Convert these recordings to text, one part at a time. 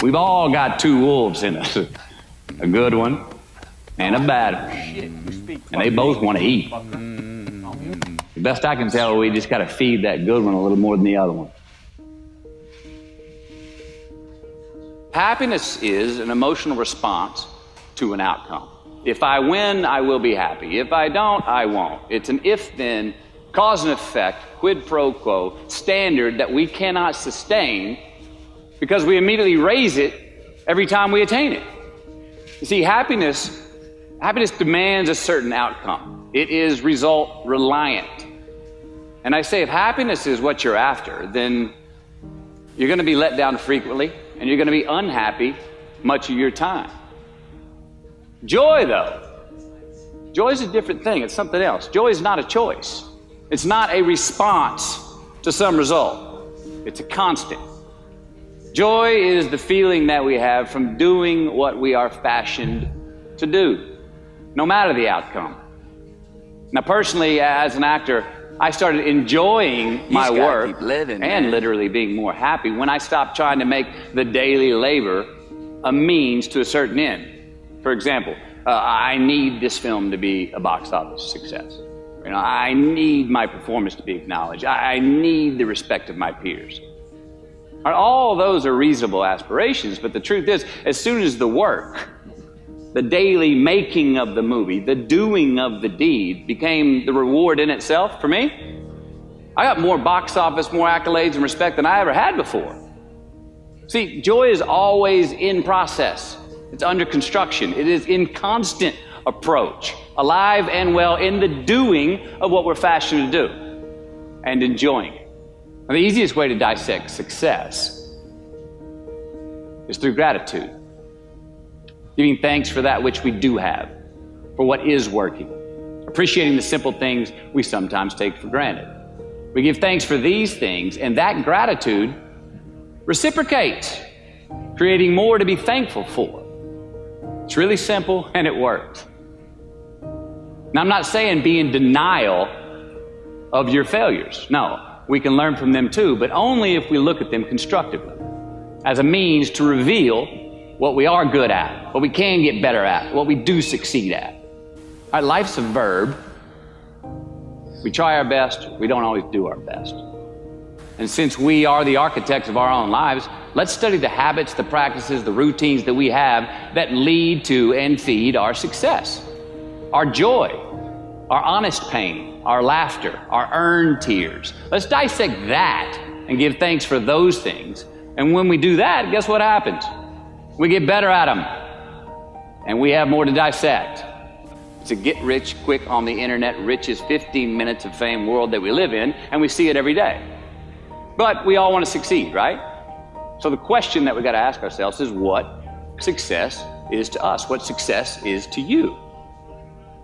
We've all got two wolves in us, a good one and a bad one, and they both want to eat. The best I can tell, we just got to feed that good one a little more than the other one. Happiness is an emotional response to an outcome. If I win, I will be happy. If I don't, I won't. It's an if-then, cause and effect, quid pro quo standard that we cannot sustain because we immediately raise it every time we attain it. You see, happiness demands a certain outcome. It is result reliant. And I say, if happiness is what you're after, then you're going to be let down frequently, and you're going to be unhappy much of your time. Joy, though, joy is a different thing. It's something else. Joy is not a choice. It's not a response to some result. It's a constant. Joy is the feeling that we have from doing what we are fashioned to do, no matter the outcome. Now, personally, as an actor, I started enjoying my work and literally being more happy when I stopped trying to make the daily labor a means to a certain end. For example, I need this film to be a box office success. I need my performance to be acknowledged. I need the respect of my peers. All those are reasonable aspirations, but the truth is, as soon as the work, the daily making of the movie, the doing of the deed became the reward in itself for me, I got more box office, more accolades and respect than I ever had before. See, joy is always in process. It's under construction. It is in constant approach, alive and well in the doing of what we're fashioned to do and enjoying it. Now, the easiest way to dissect success is through gratitude. Giving thanks for that which we do have, for what is working. Appreciating the simple things we sometimes take for granted. We give thanks for these things, and that gratitude reciprocates, creating more to be thankful for. It's really simple, and it works. Now, I'm not saying be in denial of your failures. No, we can learn from them too, but only if we look at them constructively, as a means to reveal what we are good at, what we can get better at, what we do succeed at. All right, life's a verb. We try our best, we don't always do our best. And since we are the architects of our own lives, let's study the habits, the practices, the routines that we have that lead to and feed our success, our joy, our honest pain, our laughter, our earned tears. Let's dissect that and give thanks for those things. And when we do that, guess what happens? We get better at them, and we have more to dissect. It's a get-rich-quick on the internet, richest 15 minutes of fame world that we live in, and we see it every day. But we all want to succeed, right? So the question that we got to ask ourselves is what success is to us, what success is to you.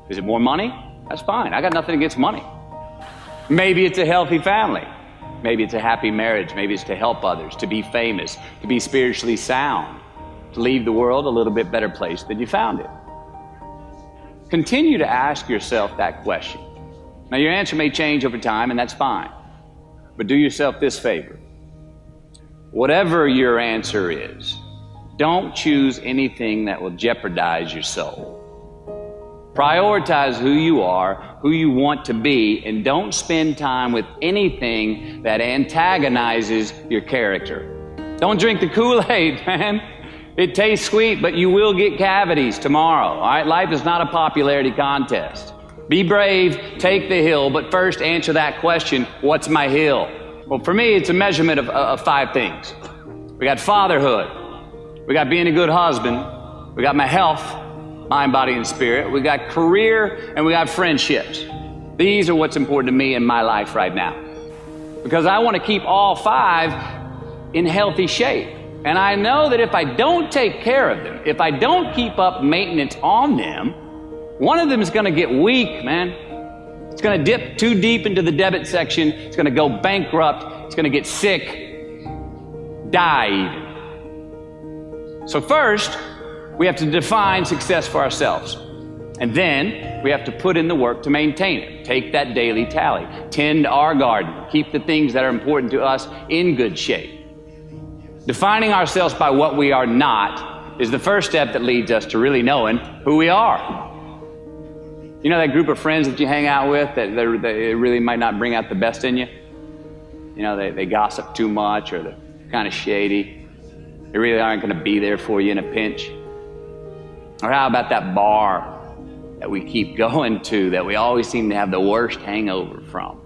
Is it more money? That's fine. I got nothing against money. Maybe it's a healthy family. Maybe it's a happy marriage. Maybe it's to help others, to be famous, to be spiritually sound, to leave the world a little bit better place than you found it. Continue to ask yourself that question. Now, your answer may change over time, and that's fine. But do yourself this favor. Whatever your answer is, don't choose anything that will jeopardize your soul. Prioritize who you are, who you want to be, and don't spend time with anything that antagonizes your character. Don't drink the Kool-Aid, man. It tastes sweet, but you will get cavities tomorrow, all right? Life is not a popularity contest. Be brave, take the hill, but first answer that question, what's my hill? Well, for me, it's a measurement of 5 things. We got fatherhood. We got being a good husband. We got my health, mind, body, and spirit. We got career, and we got friendships. These are what's important to me in my life right now. Because I want to keep all 5 in healthy shape. And I know that if I don't take care of them, if I don't keep up maintenance on them, one of them is going to get weak, man. It's going to dip too deep into the debit section. It's going to go bankrupt. It's going to get sick, die even. So first, we have to define success for ourselves. And then we have to put in the work to maintain it. Take that daily tally. Tend our garden. Keep the things that are important to us in good shape. Defining ourselves by what we are not is the first step that leads us to really knowing who we are. You know that group of friends that you hang out with that they really might not bring out the best in you? You know, they gossip too much, or they're kind of shady. They really aren't going to be there for you in a pinch. Or how about that bar that we keep going to that we always seem to have the worst hangover from?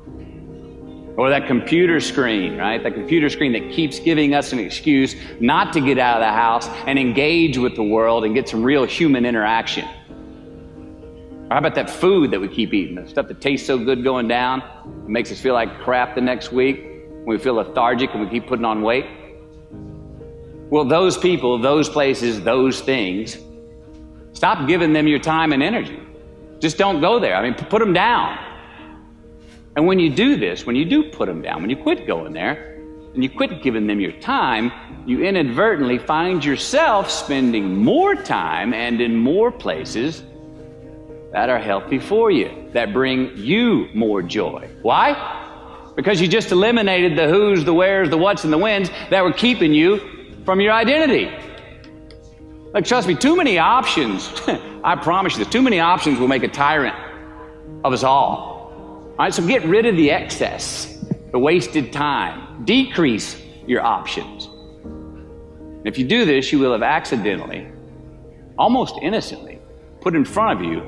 Or that computer screen, right? That computer screen that keeps giving us an excuse not to get out of the house and engage with the world and get some real human interaction. Or how about that food that we keep eating, the stuff that tastes so good going down, it makes us feel like crap the next week, we feel lethargic and we keep putting on weight? Well, those people, those places, those things, stop giving them your time and energy. Just don't go there. I mean, put them down. And when you do this, when you do put them down, when you quit going there, and you quit giving them your time, you inadvertently find yourself spending more time and in more places that are healthy for you, that bring you more joy. Why? Because you just eliminated the who's, the where's, the what's, and the when's that were keeping you from your identity. Like, trust me, too many options, I promise you this, too many options will make a tyrant of us all. All right, so get rid of the excess, the wasted time. Decrease your options. And if you do this, you will have accidentally, almost innocently, put in front of you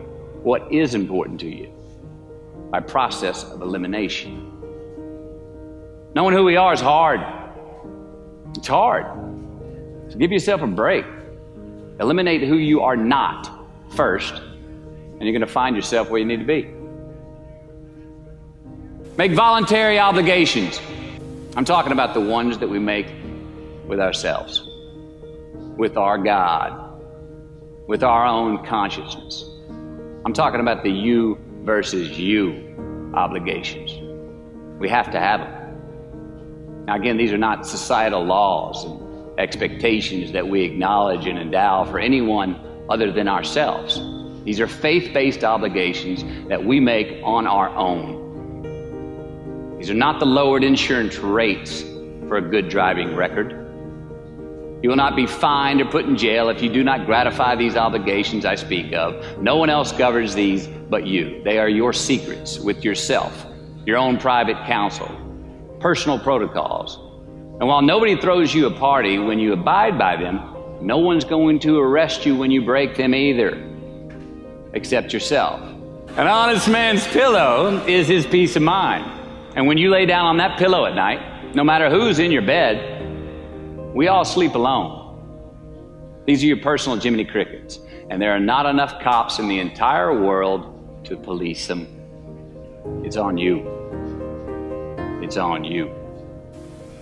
what is important to you by process of elimination. Knowing who we are is hard. It's hard. So give yourself a break. Eliminate who you are not first, and you're going to find yourself where you need to be. Make voluntary obligations. I'm talking about the ones that we make with ourselves, with our God, with our own consciousness. I'm talking about the you versus you obligations. We have to have them. Now again, these are not societal laws and expectations that we acknowledge and endow for anyone other than ourselves. These are faith-based obligations that we make on our own. These are not the lowered insurance rates for a good driving record. You will not be fined or put in jail if you do not gratify these obligations I speak of. No one else governs these but you. They are your secrets with yourself, your own private counsel, personal protocols. And while nobody throws you a party when you abide by them, no one's going to arrest you when you break them either, except yourself. An honest man's pillow is his peace of mind. And when you lay down on that pillow at night, no matter who's in your bed, we all sleep alone. These are your personal Jiminy Crickets, and there are not enough cops in the entire world to police them. It's on you. It's on you.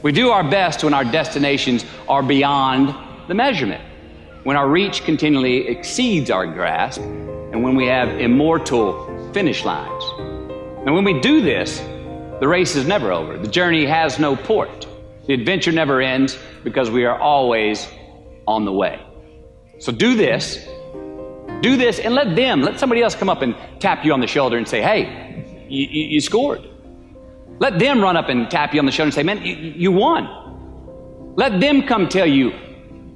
We do our best when our destinations are beyond the measurement, when our reach continually exceeds our grasp, and when we have immortal finish lines. And when we do this, the race is never over. The journey has no port. The adventure never ends because we are always on the way. So do this, and let somebody else come up and tap you on the shoulder and say, hey, you scored. Let them run up and tap you on the shoulder and say, man, you won. Let them come tell you,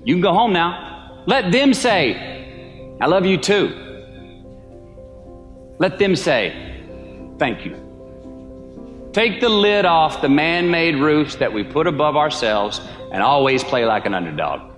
you can go home now. Let them say, I love you too. Let them say, thank you. Take the lid off the man-made roofs that we put above ourselves and always play like an underdog.